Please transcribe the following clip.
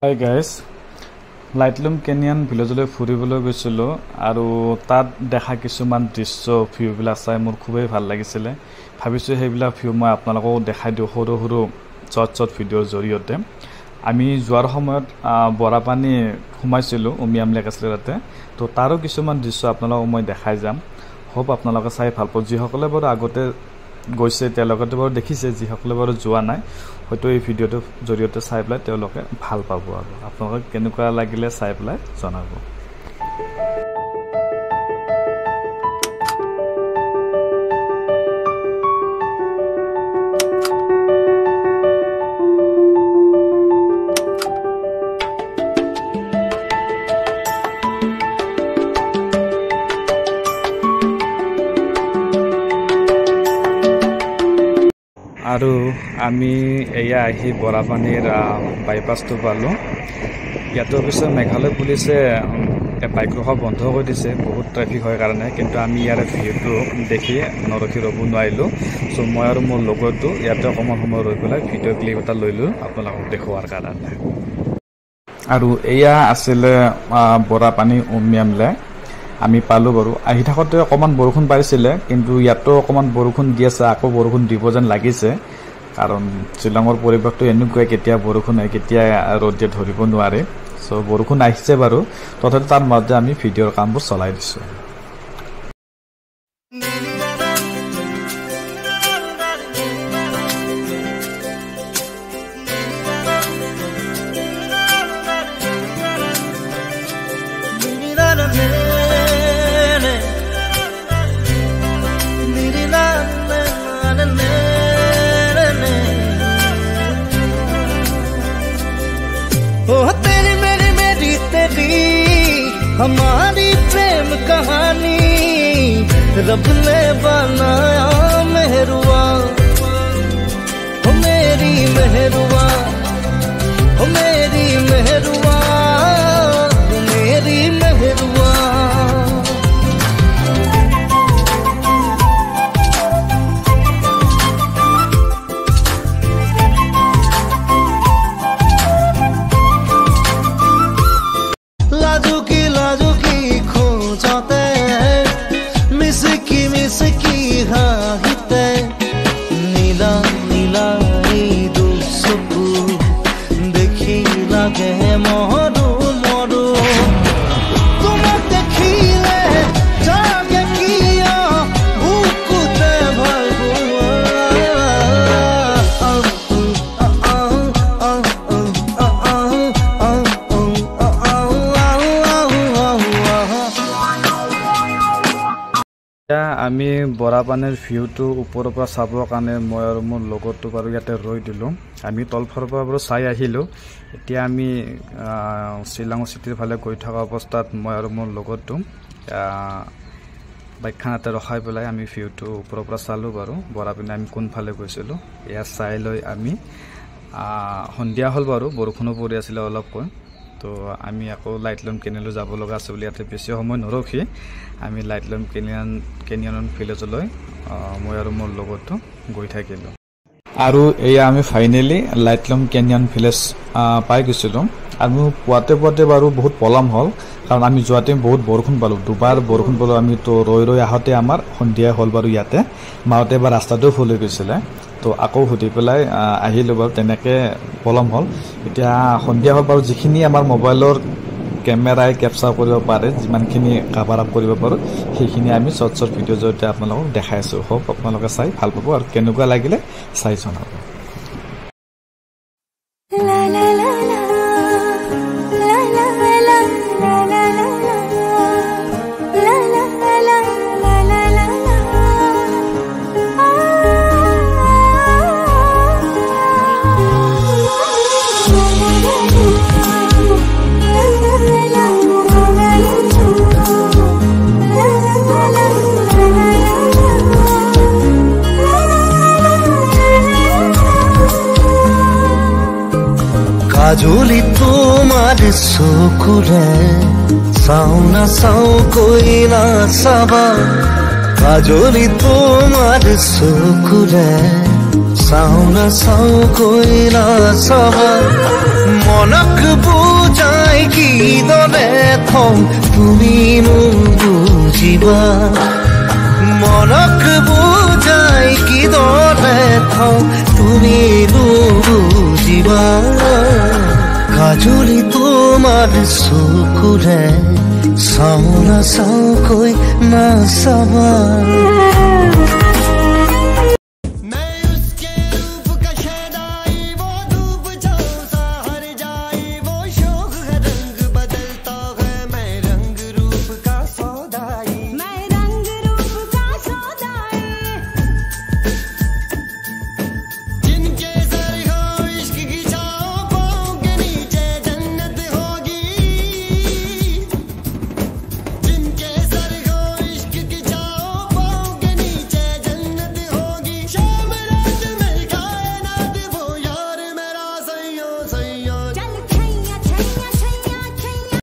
Hi guys, লাইটলুম Kenyan ভিলেজলৈ ফুৰিবলৈ গৈছিলোঁ আৰু তাত দেখা কিছুমান দৃশ্য ভিউবিলাক চাই মোৰ খুবেই ভাল লাগিছিলে। ভাবিছোঁ সেইবিলাক ভিউ মই আপোনালোকক দেখাই দিওঁ সৰু সৰু শ্বৰ্ট ভিডিঅ'ৰ জৰিয়তে। আমি যোৱাৰ সময়ত বৰাপানী সোমাইছিলোঁ, উমিয়াম লেক আছিলে তাতে। তো তাৰো কিছুমান দৃশ্য আপোনালোকক মই দেখাই যাম। হোপ আপোনালোকে চাই ভাল পাব। যিসকলে বাৰু আগতে গৈছে তেওঁলোকে বাৰু দেখিছে, যিসকলে বাৰু যোৱা নাই হয়তো এই ভিডিঅ'টোৰ জৰিয়তে চাই পেলাই তেওঁলোকে ভাল পাব আৰু আপোনালোকক কেনেকুৱা লাগিলে চাই পেলাই জনাব। আৰু আমি এয়া আহি বৰাপানীৰ বাইপাছটো পালোঁ। ইয়াতো অৱশ্যে মেঘালয় পুলিচে বাইক ৰখা বন্ধ কৰি দিছে, বহুত ট্ৰেফিক হয় কাৰণে, কিন্তু আমি ইয়াৰ ভিউটো দেখি নৰখি ৰ'ব নোৱাৰিলোঁ। চ' মই আৰু মোৰ লগৰটো ইয়াতে অকণমান সময় ৰৈ পেলাই ভিডিঅ' ক্লিপ এটা লৈলোঁ আপোনালোকক দেখুৱাৰ কাৰণে। আৰু এয়া আছিলে বৰাপানী উমিয়াম লেক। আমি পালোঁ বাৰু। আহি থাকোঁতে অকণমান বৰষুণ পাৰিছিলে, কিন্তু ইয়াতো অকণমান বৰষুণ দি আছে, আকৌ বৰষুণ দিব যেন লাগিছে। কাৰণ শ্বিলঙৰ পৰিৱেশটো এনেকুৱাই, কেতিয়া বৰষুণ হয় কেতিয়া ৰ'দ দিয়ে ধৰিব নোৱাৰে। চ' বৰষুণ আহিছে বাৰু, তথাপি তাৰ মাজতে আমি ভিডিঅ'ৰ কামবোৰ চলাই দিছোঁ। हमारी प्रेम कहानी रब ने बनाया मेहरुआ, हो मेरी मेहरुआ, हो मेरी मेहरुआ, हो मेरी मेहरुआ। নীলা নীলা এই দুচকু দেখি লাগে মৰো মৰো, তোমাক দেখিলে জাগে কিয় বুকুতে আমি বৰাপানীৰ ভিউটো ওপৰৰ পৰা চাবৰ কাৰণে মই আৰু মোৰ লগৰটো বাৰু ইয়াতে ৰৈ দিলোঁ। আমি তলফালৰ পৰা বাৰু চাই আহিলোঁ। এতিয়া আমি শ্বিলং চিটিৰ ফালে গৈ থকা অৱস্থাত মই আৰু মোৰ লগৰটো বাইকখন এটা ৰখাই পেলাই আমি ভিউটো ওপৰৰ পৰা চালোঁ বাৰু। বৰাপানী আমি কোনফালে গৈছিলোঁ এয়া চাই লৈ আমি সন্ধিয়া হ'ল বাৰু, বৰষুণো পৰি আছিলে অলপকৈ। তো আমি আকৌ লাইটলুম কেনিয়ানলৈ যাব লগা আছে বুলি ইয়াতে বেছি সময় নৰখি আমি লাইটলুম কেনিয়ান ভিলেজলৈ মই আৰু মোৰ লগৰটো গৈ থাকিলোঁ। আৰু এয়া আমি ফাইনেলি লাইটলুম কেনিয়ান ভিলেজ পাই গৈছিলোঁ। আৰু পোৱাতে বাৰু বহুত পলম হ'ল, কাৰণ আমি যোৱাতে বহুত বৰষুণ পালোঁ, দুবাৰ বৰষুণ পালোঁ আমি। তো ৰৈ আহোঁতে আমাৰ সন্ধিয়া হ'ল বাৰু। ইয়াতে মাওঁতে এবাৰ ৰাস্তাটোও ফুল হৈ গৈছিলে, তো আকৌ সুধি পেলাই আহিলোঁ বাৰু, তেনেকৈ পলম হ'ল। এতিয়া সন্ধিয়া হ'ল বাৰু। যিখিনি আমাৰ মোবাইলৰ কেমেৰাই কেপচাৰ কৰিব পাৰে, যিমানখিনি কাভাৰ আপ কৰিব পাৰোঁ, সেইখিনি আমি শ্বৰ্ট ভিডিঅ'ৰ জৰিয়তে আপোনালোকক দেখাইছোঁ। হোপ আপোনালোকে চাই ভাল পাব আৰু কেনেকুৱা লাগিলে চাই জনাব। কাজলি তোমাৰ চকুৰে চাও না চাও কৈ না চাবা, কাজলি তোমাৰ চকুৰে চাও না চাও কৈ না চাবা। মনক বুজাই কিদৰে থওঁ তুমি নুবুজিবা মনক বুজাই কিদৰে থওঁ তুমি নুবুজিবা কাজলি তোমাৰ চকুৰে চাওঁ নাচাওঁকৈ নাচাবা